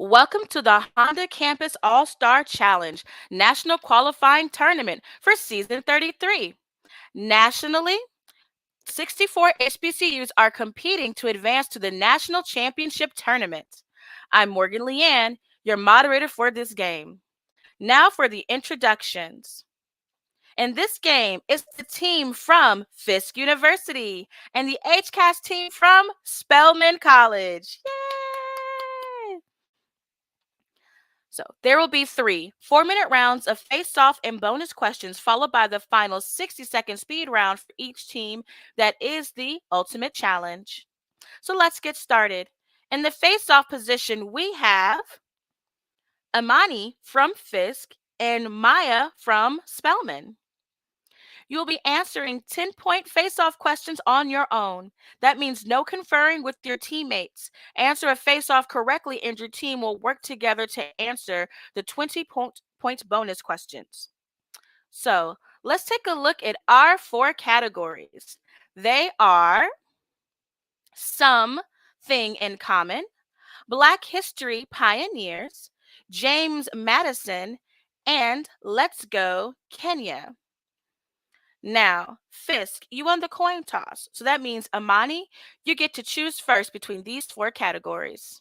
Welcome to the Honda Campus All-Star Challenge National Qualifying Tournament for Season 33. Nationally, 64 HBCUs are competing to advance to the National Championship Tournament. I'm Morgan Leanne, your moderator for this game. Now for the introductions. In this game, it's the team from Fisk University and the HCAS team from Spelman College. Yay! So there will be 3 4-minute rounds of face-off and bonus questions, followed by the final 60-second speed round for each team that is the ultimate challenge. So let's get started. In the face-off position, we have Imani from Fisk and Maya from Spelman. You'll be answering 10-point face-off questions on your own. That means no conferring with your teammates. Answer a face-off correctly and your team will work together to answer the 20-point bonus questions. So let's take a look at our 4 categories. They are Something in Common, Black History Pioneers, James Madison, and Let's Go Kenya. Now, Fisk, you won the coin toss. So that means, Imani, you get to choose first between these 4 categories.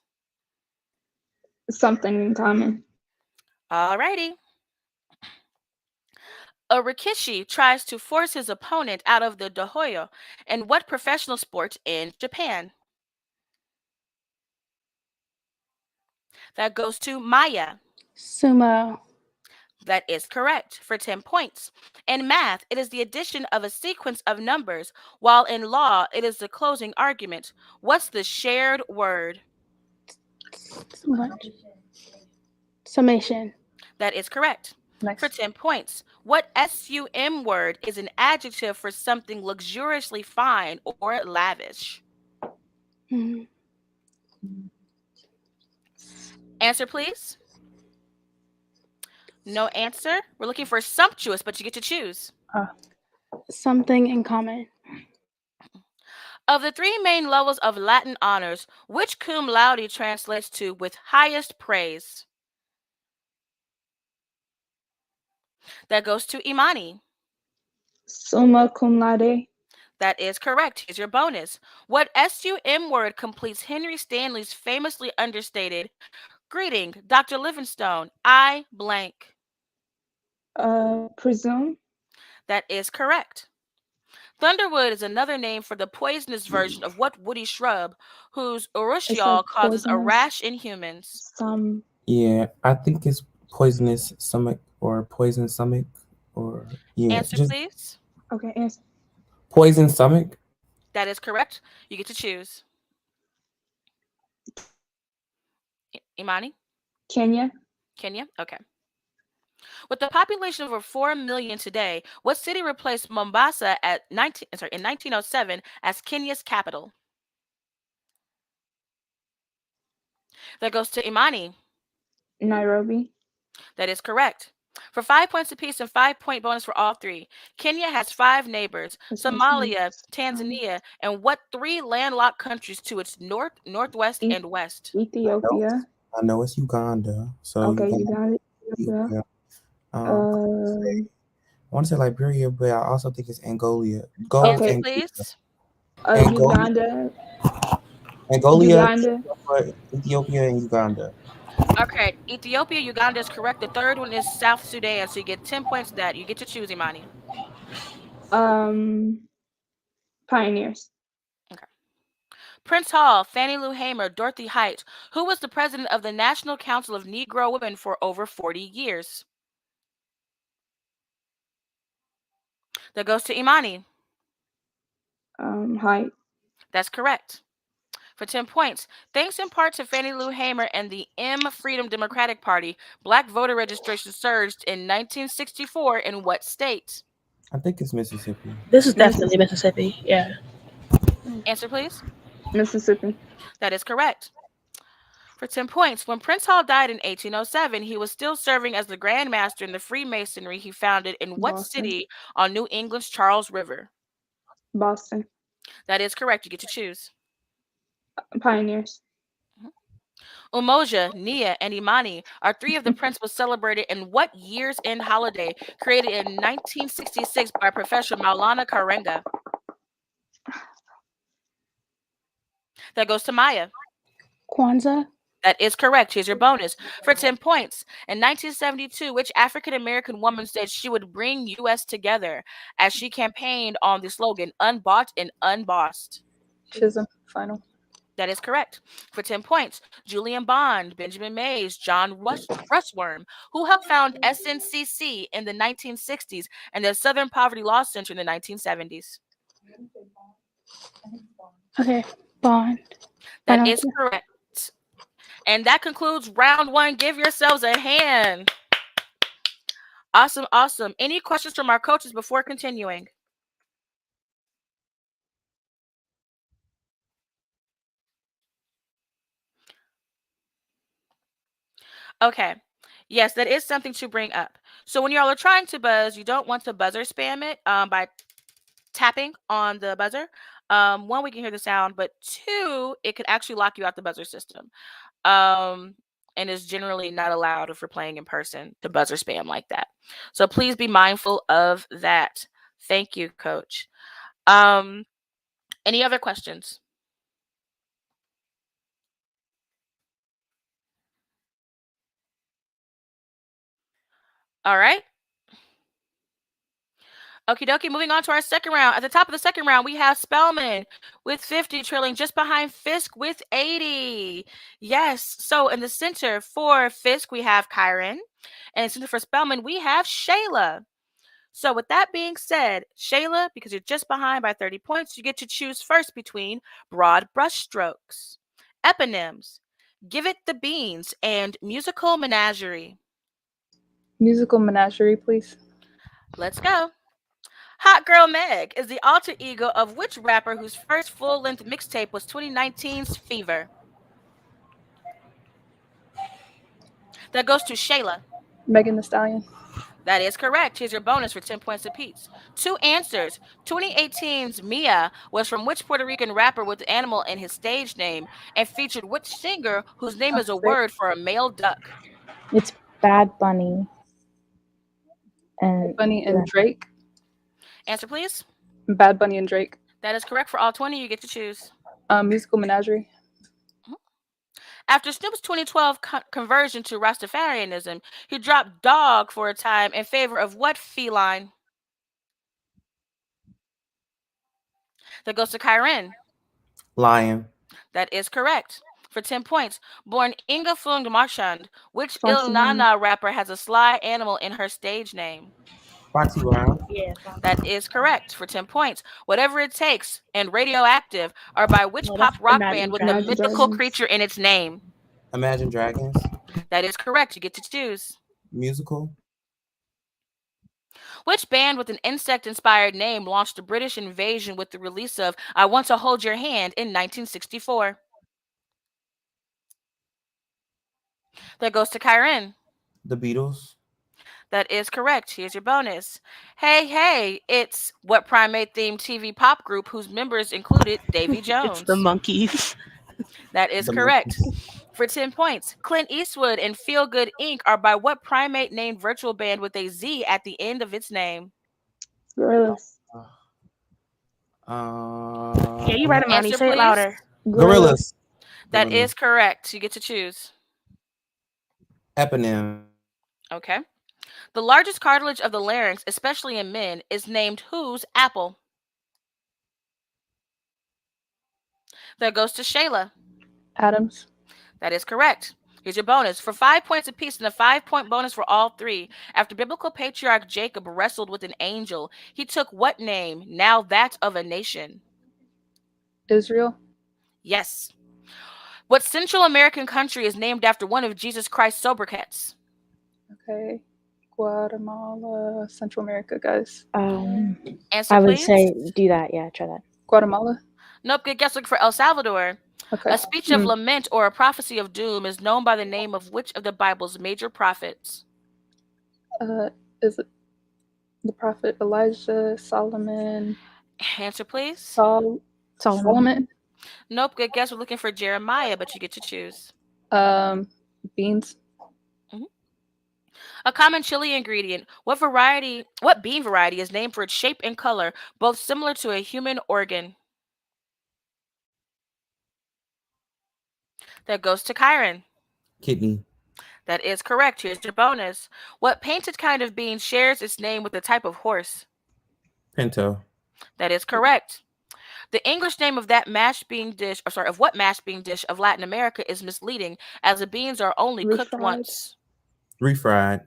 Something in Common. Alrighty. A Rikishi tries to force his opponent out of the dohyo in what professional sport in Japan? That goes to Maya. Sumo. That is correct for 10 points. In math, it is the addition of a sequence of numbers, while in law, it is the closing argument. What's the shared word? What? Summation. That is correct. Next. For 10 points. What SUM word is an adjective for something luxuriously fine or lavish? Mhm. Answer, please. No answer. We're looking for sumptuous, but you get to choose. Something in common. Of the 3 main levels of Latin honors, which cum laude translates to with highest praise? That goes to Imani. Summa cum laude. That is correct. Here's your bonus. What SUM word completes Henry Stanley's famously understated greeting, Dr. Livingstone, I blank? Presume. That is correct. Thunderwood is another name for the poisonous version of what woody shrub whose urushiol causes a rash in humans? Yeah, I think it's poisonous stomach or poison stomach or Answer, just please. Okay, answer. poison stomach. That is correct. You get to choose. Imani? Kenya. Kenya? Okay. With a population of over 4 million today, what city replaced Mombasa in 1907 as Kenya's capital? That goes to Imani. Nairobi. That is correct. For 5 points apiece and 5-point bonus for all 3. Kenya has 5 neighbors: Somalia, Tanzania, and what 3 landlocked countries to its north, northwest, and west? Ethiopia. I know it's Uganda. So Okay, Uganda. Yeah. I want to say Liberia, but I also think it's Angola. Answer, please. Uganda. Angola, Ethiopia, and Uganda. Okay, Ethiopia, Uganda is correct. The third one is South Sudan, so you get 10 points for that. You get to choose, Imani. Pioneers. Okay. Prince Hall, Fannie Lou Hamer, Dorothy Height, who was the president of the National Council of Negro Women for over 40 years? That goes to Imani. Height. That's correct. For 10 points, thanks in part to Fannie Lou Hamer and the Freedom Democratic Party, black voter registration surged in 1964 in what state? I think it's Mississippi. This is definitely Mississippi. Yeah. Answer, please. Mississippi. That is correct. For 10 points, when Prince Hall died in 1807, he was still serving as the Grand Master in the Freemasonry he founded in what city on New England's Charles River? Boston. That is correct. You get to choose. Pioneers. Umoja, Nia, and Imani are three of the principals celebrated in what year's end holiday created in 1966 by Professor Maulana Karenga? That goes to Maya. Kwanzaa. That is correct. Here's your bonus for 10 points. In 1972, which African American woman said she would bring U.S. together as she campaigned on the slogan, unbought and unbossed? Chisholm. Final. That is correct. For 10 points, Julian Bond, Benjamin Mays, John Russwurm, who helped found SNCC in the 1960s and the Southern Poverty Law Center in the 1970s. Okay, Bond. That Final is answer. correct. And that concludes round one. Give yourselves a hand. Awesome, awesome. Any questions from our coaches before continuing? Okay. Yes, that is something to bring up. So when y'all are trying to buzz, you don't want to buzzer spam it by tapping on the buzzer. One, we can hear the sound, but two, it could actually lock you out the buzzer system. And is generally not allowed if we're playing in person to buzzer spam like that. So please be mindful of that. Thank you, Coach. Any other questions? All right. Okie dokie, moving on to our second round. At the top of the second round, we have Spelman with 50, trailing just behind Fisk with 80. Yes, so in the center for Fisk, we have Kyron. And in the center for Spelman, we have Shayla. So with that being said, Shayla, because you're just behind by 30 points, you get to choose first between broad brushstrokes, eponyms, give it the beans, and musical menagerie. Musical menagerie, please. Let's go. Hot Girl Meg is the alter ego of which rapper whose first full-length mixtape was 2019's Fever? That goes to Shayla. Megan Thee Stallion. That is correct. Here's your bonus for 10 points apiece. Two answers. 2018's Mia was from which Puerto Rican rapper with the animal in his stage name and featured which singer whose name is a word for a male duck? It's Bad Bunny. And Bunny and Drake. Answer, please. Bad Bunny and Drake. That is correct. For all 20, you get to choose. Musical menagerie. After Snoop's 2012 conversion to Rastafarianism, he dropped dog for a time in favor of what feline? That goes to Kyren. Lion. That is correct. For 10 points, born Inga Fung Marchand, which Il Foxy Nana rapper has a sly animal in her stage name? Foxy Brown. yeah, That is correct. For 10 points, Whatever It Takes and Radioactive are by which No, pop that's rock Imagine band with Dragons. the mythical creature in its name? Imagine Dragons. That is correct. You get to choose. Musical. Which band with an insect-inspired name launched the British invasion with the release of I Want to Hold Your Hand in 1964? That goes to Kyren. The Beatles. That is correct. Here's your bonus. Hey, hey, it's what primate-themed TV pop group whose members included Davy Jones? It's the Monkeys. That is The correct. Monkees. For 10 points, Clint Eastwood and Feel Good Inc. are by what primate named virtual band with a Z at the end of its name? Gorillas. Yeah, you right, Amani. Answer, Say it please. louder. Gorillas. That Gorillas. is correct. You get to choose. Eponym. Okay. The largest cartilage of the larynx, especially in men, is named whose apple? That goes to Shayla. Adams. That is correct. Here's your bonus. For 5 points apiece and a 5-point bonus for all three, after biblical patriarch Jacob wrestled with an angel, he took what name, now that of a nation? Israel. Yes. What Central American country is named after one of Jesus Christ's sobriquets? Okay. Guatemala. Central America, guys. Answer, I would please. say do that. Yeah, try that. Guatemala. Nope, good guess. Look for El Salvador. Okay. A speech of lament or a prophecy of doom is known by the name of which of the Bible's major prophets? Is it the prophet Elijah, Solomon, Answer, please. Solomon? Nope, good guess. We're looking for Jeremiah, but you get to choose. Beans. A common chili ingredient. What bean variety is named for its shape and color, both similar to a human organ? That goes to Kyron. Kidney. That is correct. Here's your bonus. What painted kind of bean shares its name with the type of horse? Pinto. That is correct. The English name of that mashed bean dish, of what mashed bean dish of Latin America is misleading, as the beans are only cooked Refried. once. Refried.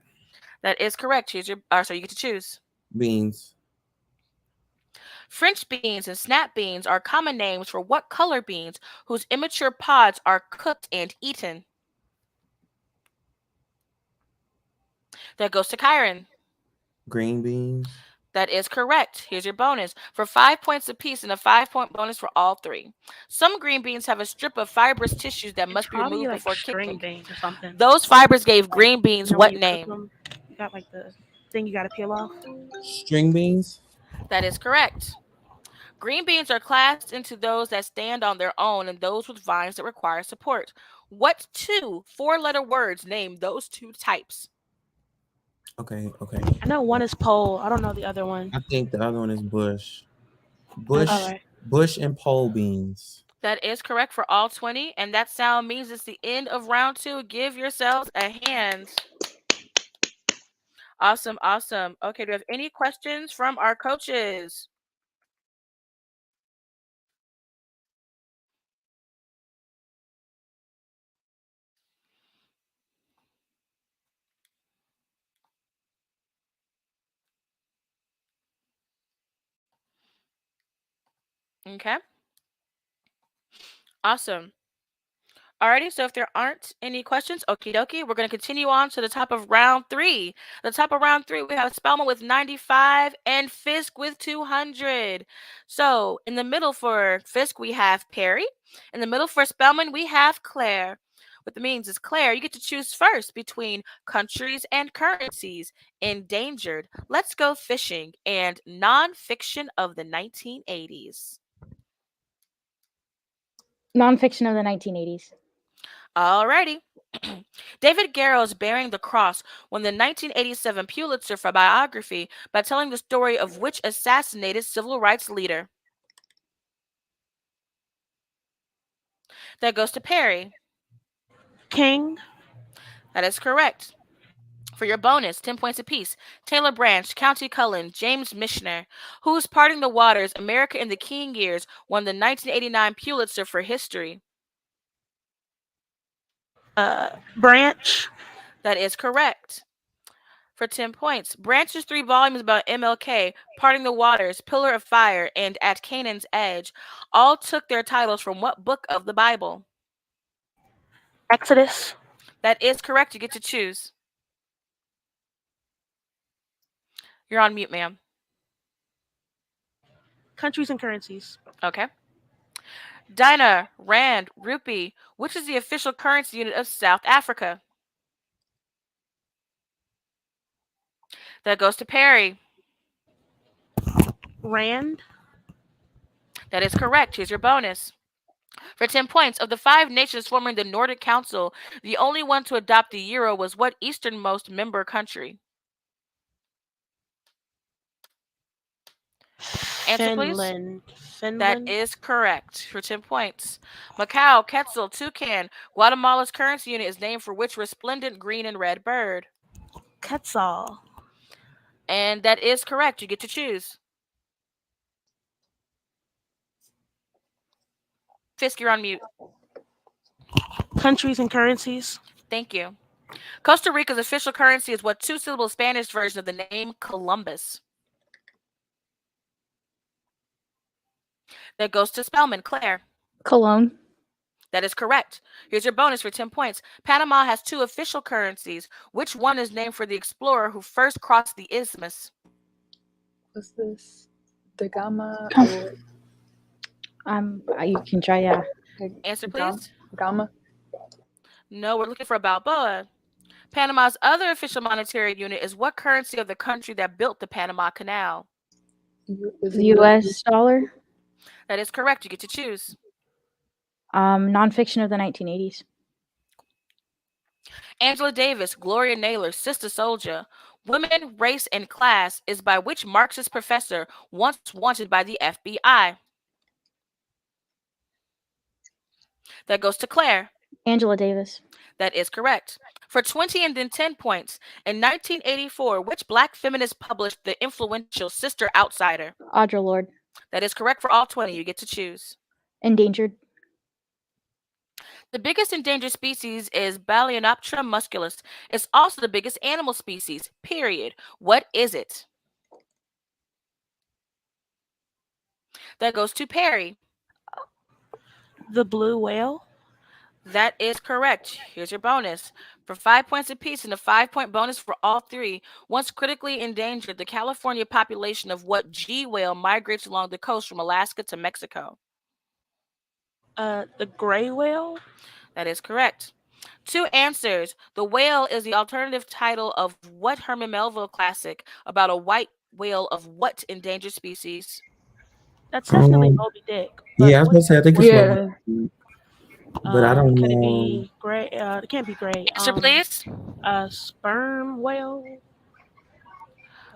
That is correct. Here's your, so you get to choose. Beans. French beans and snap beans are common names for what color beans whose immature pods are cooked and eaten? That goes to Kyron. Green beans. That is correct. Here's your bonus. For 5 points apiece and a 5-point bonus for all three. Some green beans have a strip of fibrous tissues that must be Probably removed like before string kicking. beans or something. Those fibers gave green beans You know, what when you cook name? them, you got like the thing you got to peel off. String beans. That is correct. Green beans are classed into those that stand on their own and those with vines that require support. What two 4-letter words name those two types? Okay. I know one is pole. I don't know the other one. I think the other one is bush. All right. Bush and pole beans. That is correct for all 20, and that sound means it's the end of round 2. Give yourselves a hand. Awesome. Okay, do we have any questions from our coaches? Okay. Awesome. Alrighty, so if there aren't any questions, okie dokie, we're going to continue on to the top of round 3. The top of round 3, we have Spellman with 95 and Fisk with 200. So in the middle for Fisk, we have Perry. In the middle for Spellman, we have Claire. What that means is, Claire, you get to choose first between countries and currencies, endangered, let's go fishing, and nonfiction of the 1980s. Nonfiction of the 1980s. Alrighty. David Garrow's Bearing the Cross won the 1987 Pulitzer for biography by telling the story of which assassinated civil rights leader? That goes to Perry. King. That is correct. For your bonus, 10 points apiece. Taylor Branch, County Cullen, James Michener, whose Parting the Waters, America in the King Years won the 1989 Pulitzer for history? Branch. That is correct. For 10 points, Branch's 3 volumes about MLK, Parting the Waters, Pillar of Fire, and At Canaan's Edge, all took their titles from what book of the Bible? Exodus. That is correct. You get to choose. You're on mute, ma'am. Countries and currencies. Okay. Dinah, Rand, Rupee, which is the official currency unit of South Africa? That goes to Perry. Rand. That is correct. Here's your bonus. For 10 points, of the 5 nations forming the Nordic Council, the only one to adopt the euro was what easternmost member country? Answer, please. Finland. That is correct. For 10 points. Macau, Quetzal, Toucan, Guatemala's currency unit is named for which resplendent green and red bird? Quetzal. And that is correct. You get to choose. Fisk, you're on mute. Countries and currencies. Thank you. Costa Rica's official currency is what 2-syllable Spanish version of the name Columbus? That goes to Spellman. Claire. Cologne. That is correct. Here's your bonus for 10 points. Panama has 2 official currencies. Which one is named for the explorer who first crossed the isthmus? What's this? The Gamma. You can try, yeah. Answer, please. Gamma. No, we're looking for Balboa. Panama's other official monetary unit is what currency of the country that built the Panama Canal? The U.S. dollar. That is correct. You get to choose. Nonfiction of the 1980s. Angela Davis, Gloria Naylor, Sister Soldier. Women, Race, and Class is by which Marxist professor once wanted by the FBI? That goes to Claire. Angela Davis. That is correct. For 20 and then 10 points, in 1984, which Black feminist published the influential Sister Outsider? Audre Lorde. That is correct for all 20. You get to choose. Endangered. The biggest endangered species is Balaenoptera musculus. It's also the biggest animal species, period. What is it? That goes to Perry. The blue whale. That is correct. Here's your bonus. For 5 points apiece and a 5-point bonus for all three, once critically endangered, the California population of what G whale migrates along the coast from Alaska to Mexico? The gray whale. That is correct. 2 answers. The Whale is the alternative title of what Herman Melville classic about a white whale of what endangered species? That's definitely Moby Dick. Yeah, I was gonna say I think it's Yeah. but I don't Could know. it be gray? It can't be gray. Answer, please. Sperm whale.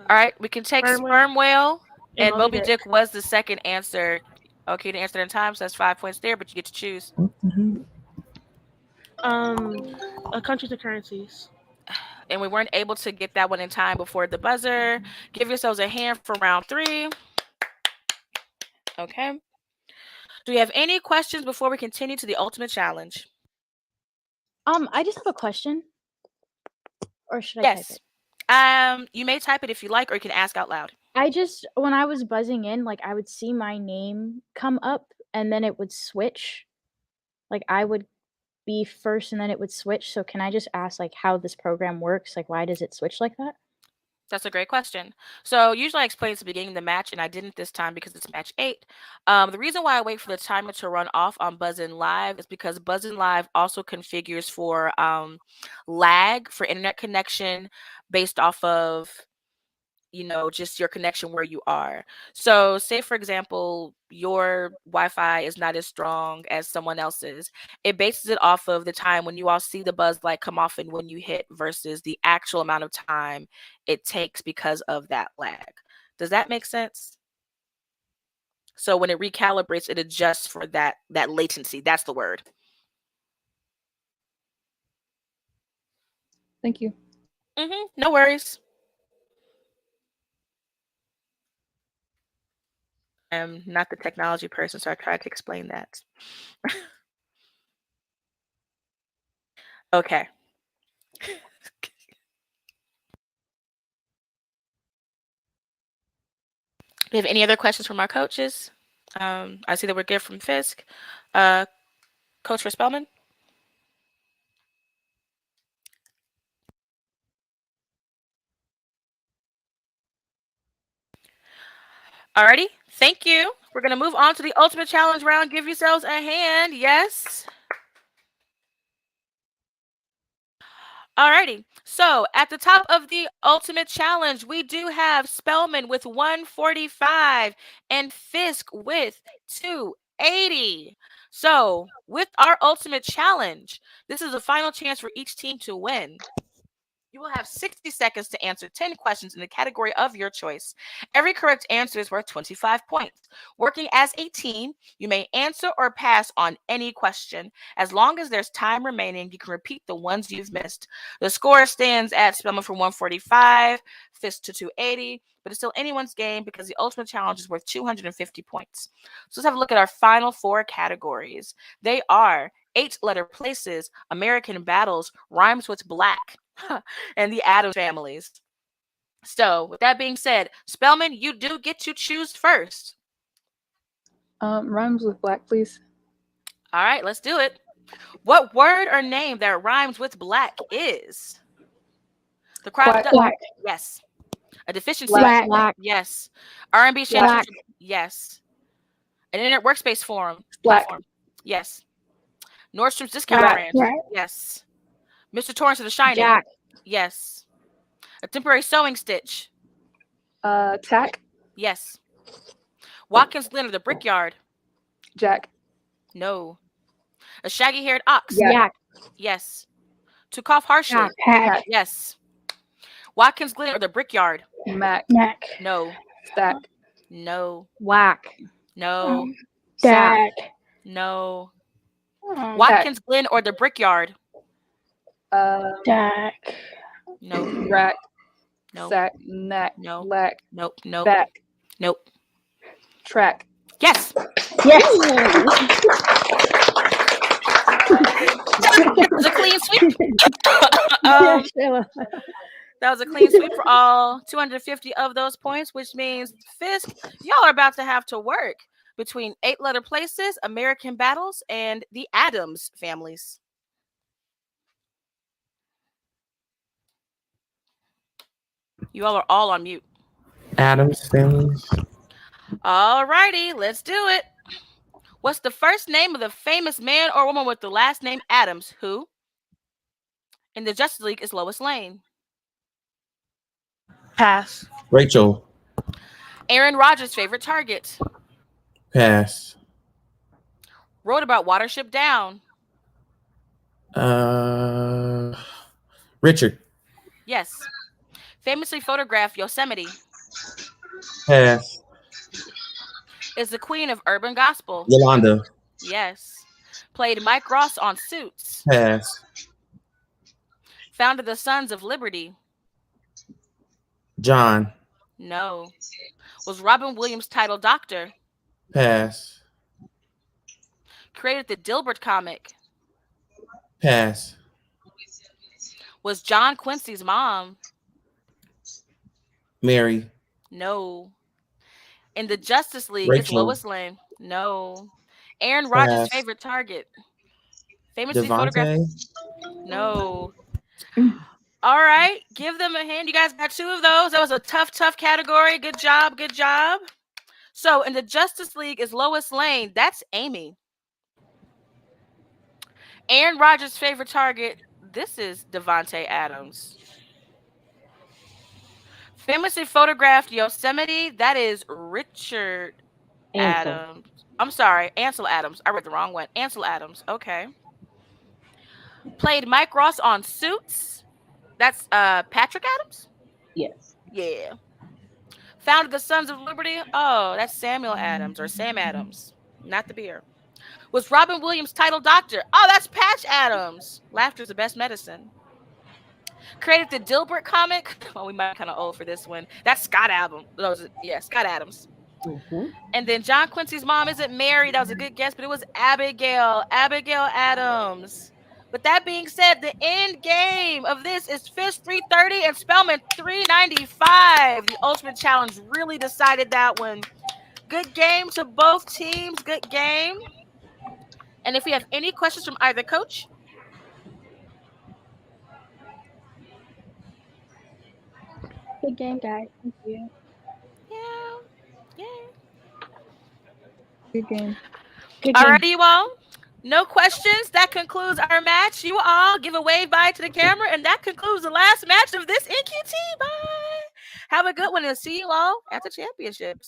All right, we can take sperm whale, And and Moby Dick was the second answer. Okay, to answer in time, so that's 5 points there, but you get to choose. Countries and currencies. And we weren't able to get that one in time before the buzzer. Give yourselves a hand for round 3. Okay. Do we have any questions before we continue to the ultimate challenge? I just have a question. Or should I type it? Yes. You may type it if you like, or you can ask out loud. When I was buzzing in, like I would see my name come up and then it would switch. Like I would be first and then it would switch. So can I just ask like how this program works? Like why does it switch like that? That's a great question. So usually I explain at the beginning of the match, and I didn't this time because it's match 8. The reason why I wait for the timer to run off on Buzzin Live is because Buzzin Live also configures for lag for internet connection based off of just your connection where you are. So say, for example, your Wi-Fi is not as strong as someone else's. It bases it off of the time when you all see the buzz light come off and when you hit versus the actual amount of time it takes because of that lag. Does that make sense? So when it recalibrates, it adjusts for that latency. That's the word. Thank you. No worries. I'm not the technology person, so I tried to explain that. Okay. Do you have any other questions from our coaches? I see that we're good from Fisk. Coach for Spelman? Alrighty, thank you. We're going to move on to the ultimate challenge round. Give yourselves a hand. Yes. Alrighty, so at the top of the ultimate challenge, we do have Spelman with 145 and Fisk with 280. So with our ultimate challenge, this is the final chance for each team to win. You will have 60 seconds to answer 10 questions in the category of your choice. Every correct answer is worth 25 points. Working as a team, you may answer or pass on any question. As long as there's time remaining, you can repeat the ones you've missed. The score stands at Spelman for 145, Fisk to 280, but it's still anyone's game because the ultimate challenge is worth 250 points. So let's have a look at our final 4 categories. They are 8-letter places, American battles, rhymes with black, and the Addams families. So with that being said, Spelman, you do get to choose first. Rhymes with black, please. All right, let's do it. What word or name that rhymes with black is? The crowd. Black. Yes. A deficiency. Black. Yes. R&B Black. Yes. An internet workspace forum. Black. Platform. Yes. Nordstrom's discount Black. brand. Yes. Mr. Torrance of The Shining. Jack. Yes. A temporary sewing stitch. Tack. Yes. Watkins Glen of the Brickyard. Jack. No. A shaggy-haired ox. Yeah. Yak. Yes. To cough harshly. Pack. Pack. Yes. Watkins Glen or the Brickyard. Mac. Mac. No. Stack. No. Whack. No. Stack. No. Um, Watkins Glen or the Brickyard. Stack. No. Rack. No. Sack. Knack. No. Lack. Nope. Nope. Back. Nope. Track. Yes. Yes. That was a clean sweep. Yes, Ella. That was a clean sweep for all 250 of those points, which means Fisk, y'all are about to have to work between 8-letter places, American Battles, and the Addams families. You all are all on mute. Adams families. All righty, let's do it. What's the first name of the famous man or woman with the last name Adams, who in the Justice League is Lois Lane? Pass. Rachel. Aaron Rodgers' favorite target. Pass. Wrote about Watership Down. Richard. Yes. Famously photographed Yosemite. Pass. Is the queen of urban gospel. Yolanda. Yes. Played Mike Ross on Suits. Pass. Founded the Sons of Liberty. John. No. Was Robin Williams' title doctor. Pass. Created the Dilbert comic. Pass. Was John Quincy's mom. Mary. No. In the Justice League is Rachel. Lois Lane. No. Aaron Rodgers' Pass. favorite target. Famously photographed. Devontae. No. All right. Give them a hand. You guys got 2 of those. That was a tough category. Good job. Good job. So in the Justice League is Lois Lane. That's Amy. Aaron Rodgers' favorite target. This is Devontae Adams. Famously photographed Yosemite. That is Richard Adams. I'm sorry, Ansel Adams. I read the wrong one. Ansel Adams. Okay. Played Mike Ross on Suits. That's Patrick Adams? Yes. Yeah. Founded the Sons of Liberty. Oh, that's Samuel Adams or Sam Adams. Not the beer. Was Robin Williams' title doctor. Oh, that's Patch Adams. Laughter's the best medicine. Created the Dilbert comic. Well, we might be kind of old for this one. That's Scott Adams. Scott Adams. Mm-hmm. And then John Quincy's mom isn't Mary. That was a good guess, but it was Abigail. Abigail Adams. With that being said, the end game of this is Fisk 330 and Spellman 395. The Ultimate Challenge really decided that one. Good game to both teams. Good game. And if we have any questions from either coach. Good game, guys. Thank you. Yeah. Good game. Good All game. righty, you all. No questions. That concludes our match. You all give a wave bye to the camera, and that concludes the last match of this NQT. Bye. Have a good one, and see you all at the championships.